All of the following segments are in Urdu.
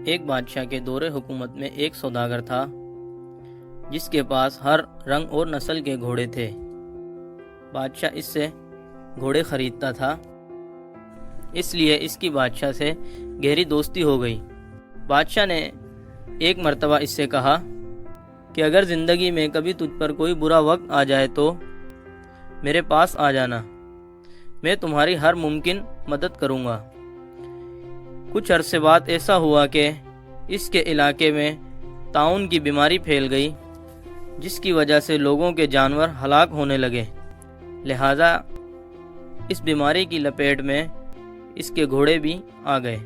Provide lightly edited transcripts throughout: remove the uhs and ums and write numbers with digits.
ایک بادشاہ کے دور حکومت میں ایک سوداگر تھا جس کے پاس ہر رنگ اور نسل کے گھوڑے تھے۔ بادشاہ اس سے گھوڑے خریدتا تھا، اس لیے اس کی بادشاہ سے گہری دوستی ہو گئی۔ بادشاہ نے ایک مرتبہ اس سے کہا کہ اگر زندگی میں کبھی تجھ پر کوئی برا وقت آ جائے تو میرے پاس آ جانا، میں تمہاری ہر ممکن مدد کروں گا۔ کچھ عرصے بعد ایسا ہوا کہ اس کے علاقے میں طاعون کی بیماری پھیل گئی، جس کی وجہ سے لوگوں کے جانور ہلاک ہونے لگے۔ لہذا اس بیماری کی لپیٹ میں اس کے گھوڑے بھی آ گئے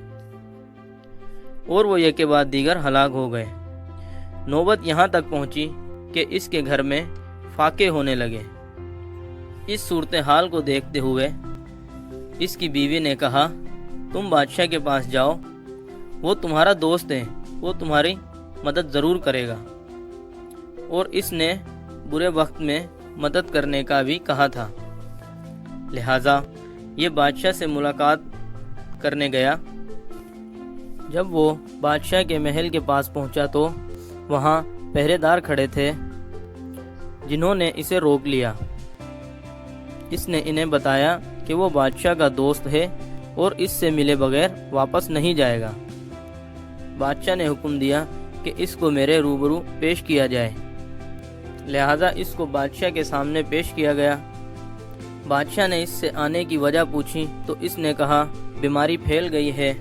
اور وہ یک کے بعد دیگر ہلاک ہو گئے۔ نوبت یہاں تک پہنچی کہ اس کے گھر میں فاقے ہونے لگے۔ اس صورتحال کو دیکھتے ہوئے اس کی بیوی نے کہا، تم بادشاہ کے پاس جاؤ، وہ تمہارا دوست ہے، وہ تمہاری مدد ضرور کرے گا، اور اس نے برے وقت میں مدد کرنے کا بھی کہا تھا۔ لہٰذا یہ بادشاہ سے ملاقات کرنے گیا۔ جب وہ بادشاہ کے محل کے پاس پہنچا تو وہاں پہرے دار کھڑے تھے جنہوں نے اسے روک لیا۔ اس نے انہیں بتایا کہ وہ بادشاہ کا دوست ہے اور اس سے ملے بغیر واپس نہیں جائے گا۔ بادشاہ نے حکم دیا کہ اس کو میرے روبرو پیش کیا جائے۔ لہذا اس کو بادشاہ کے سامنے پیش کیا گیا۔ بادشاہ نے اس سے آنے کی وجہ پوچھی تو اس نے کہا، بیماری پھیل گئی ہے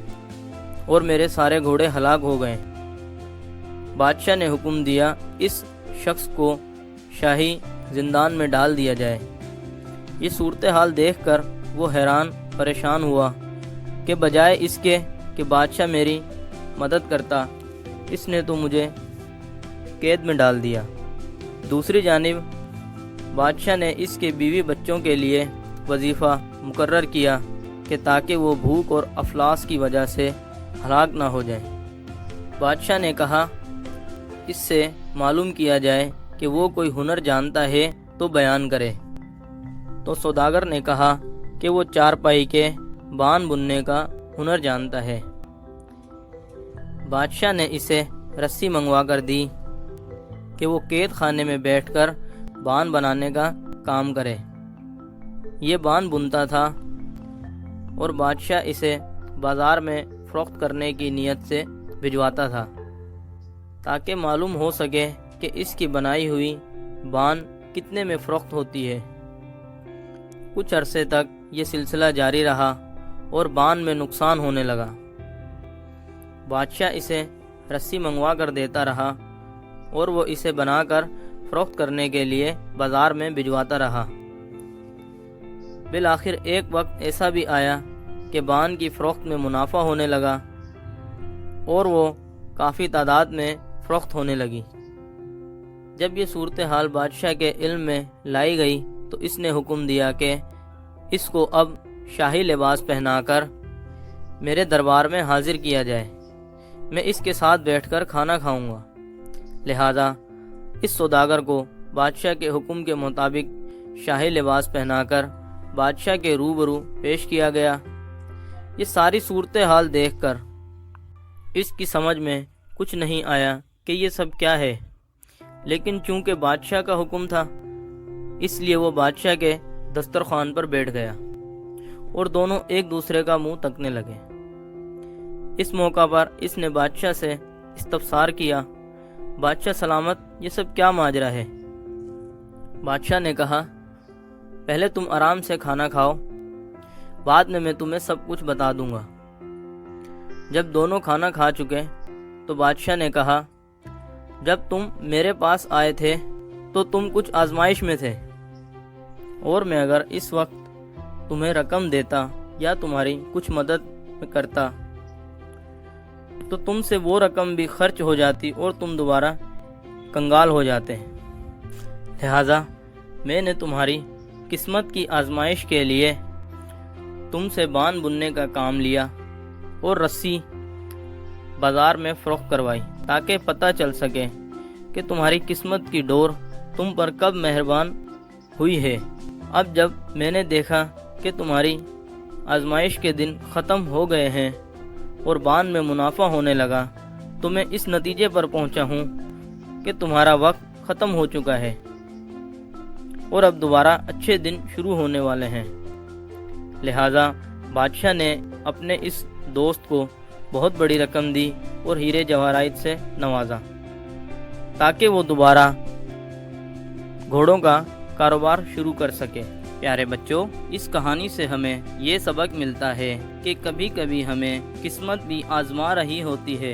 اور میرے سارے گھوڑے ہلاک ہو گئے۔ بادشاہ نے حکم دیا اس شخص کو شاہی زندان میں ڈال دیا جائے۔ یہ صورتحال دیکھ کر وہ حیران پریشان ہوا کہ بجائے اس کے کہ بادشاہ میری مدد کرتا، اس نے تو مجھے قید میں ڈال دیا۔ دوسری جانب بادشاہ نے اس کے بیوی بچوں کے لیے وظیفہ مقرر کیا کہ تاکہ وہ بھوک اور افلاس کی وجہ سے ہلاک نہ ہو جائیں۔ بادشاہ نے کہا، اس سے معلوم کیا جائے کہ وہ کوئی ہنر جانتا ہے تو بیان کرے۔ تو سوداگر نے کہا کہ وہ چارپائی کے بان بننے کا ہنر جانتا ہے۔ بادشاہ نے اسے رسی منگوا کر دی کہ وہ قید خانے میں بیٹھ کر بان بنانے کا کام کرے۔ یہ بان بنتا تھا اور بادشاہ اسے بازار میں فروخت کرنے کی نیت سے بھجواتا تھا تاکہ معلوم ہو سکے کہ اس کی بنائی ہوئی بان کتنے میں فروخت ہوتی ہے۔ کچھ عرصے تک یہ سلسلہ جاری رہا اور بان میں نقصان ہونے لگا۔ بادشاہ اسے رسی منگوا کر دیتا رہا اور وہ اسے بنا کر فروخت کرنے کے لیے بازار میں بھجواتا رہا۔ بالآخر ایک وقت ایسا بھی آیا کہ بان کی فروخت میں منافع ہونے لگا اور وہ کافی تعداد میں فروخت ہونے لگی۔ جب یہ صورتحال بادشاہ کے علم میں لائی گئی تو اس نے حکم دیا کہ اس کو اب شاہی لباس پہنا کر میرے دربار میں حاضر کیا جائے، میں اس کے ساتھ بیٹھ کر کھانا کھاؤں گا۔ لہذا اس سوداگر کو بادشاہ کے حکم کے مطابق شاہی لباس پہنا کر بادشاہ کے روبرو پیش کیا گیا۔ یہ ساری صورتحال دیکھ کر اس کی سمجھ میں کچھ نہیں آیا کہ یہ سب کیا ہے، لیکن چونکہ بادشاہ کا حکم تھا اس لیے وہ بادشاہ کے دسترخوان پر بیٹھ گیا اور دونوں ایک دوسرے کا منہ تکنے لگے۔ اس موقع پر اس نے بادشاہ سے استفسار کیا، بادشاہ سلامت، یہ سب کیا ماجرا ہے؟ بادشاہ نے کہا، پہلے تم آرام سے کھانا کھاؤ، بعد میں تمہیں سب کچھ بتا دوں گا۔ جب دونوں کھانا کھا چکے تو بادشاہ نے کہا، جب تم میرے پاس آئے تھے تو تم کچھ آزمائش میں تھے، اور میں اگر اس وقت تمہیں رقم دیتا یا تمہاری کچھ مدد کرتا تو تم سے وہ رقم بھی خرچ ہو جاتی اور تم دوبارہ کنگال ہو جاتے۔ لہٰذا میں نے تمہاری قسمت کی آزمائش کے لیے تم سے بان بننے کا کام لیا اور رسی بازار میں فروخت کروائی تاکہ پتہ چل سکے کہ تمہاری قسمت کی ڈور تم پر کب مہربان ہوئی ہے۔ اب جب میں نے دیکھا کہ تمہاری آزمائش کے دن ختم ہو گئے ہیں اور بان میں منافع ہونے لگا تو میں اس نتیجے پر پہنچا ہوں کہ تمہارا وقت ختم ہو چکا ہے اور اب دوبارہ اچھے دن شروع ہونے والے ہیں۔ لہٰذا بادشاہ نے اپنے اس دوست کو بہت بڑی رقم دی اور ہیرے جواہرات سے نوازا تاکہ وہ دوبارہ گھوڑوں کا کاروبار شروع کر سکے۔ پیارے بچوں، اس کہانی سے ہمیں یہ سبق ملتا ہے کہ کبھی کبھی ہمیں قسمت بھی آزما رہی ہوتی ہے،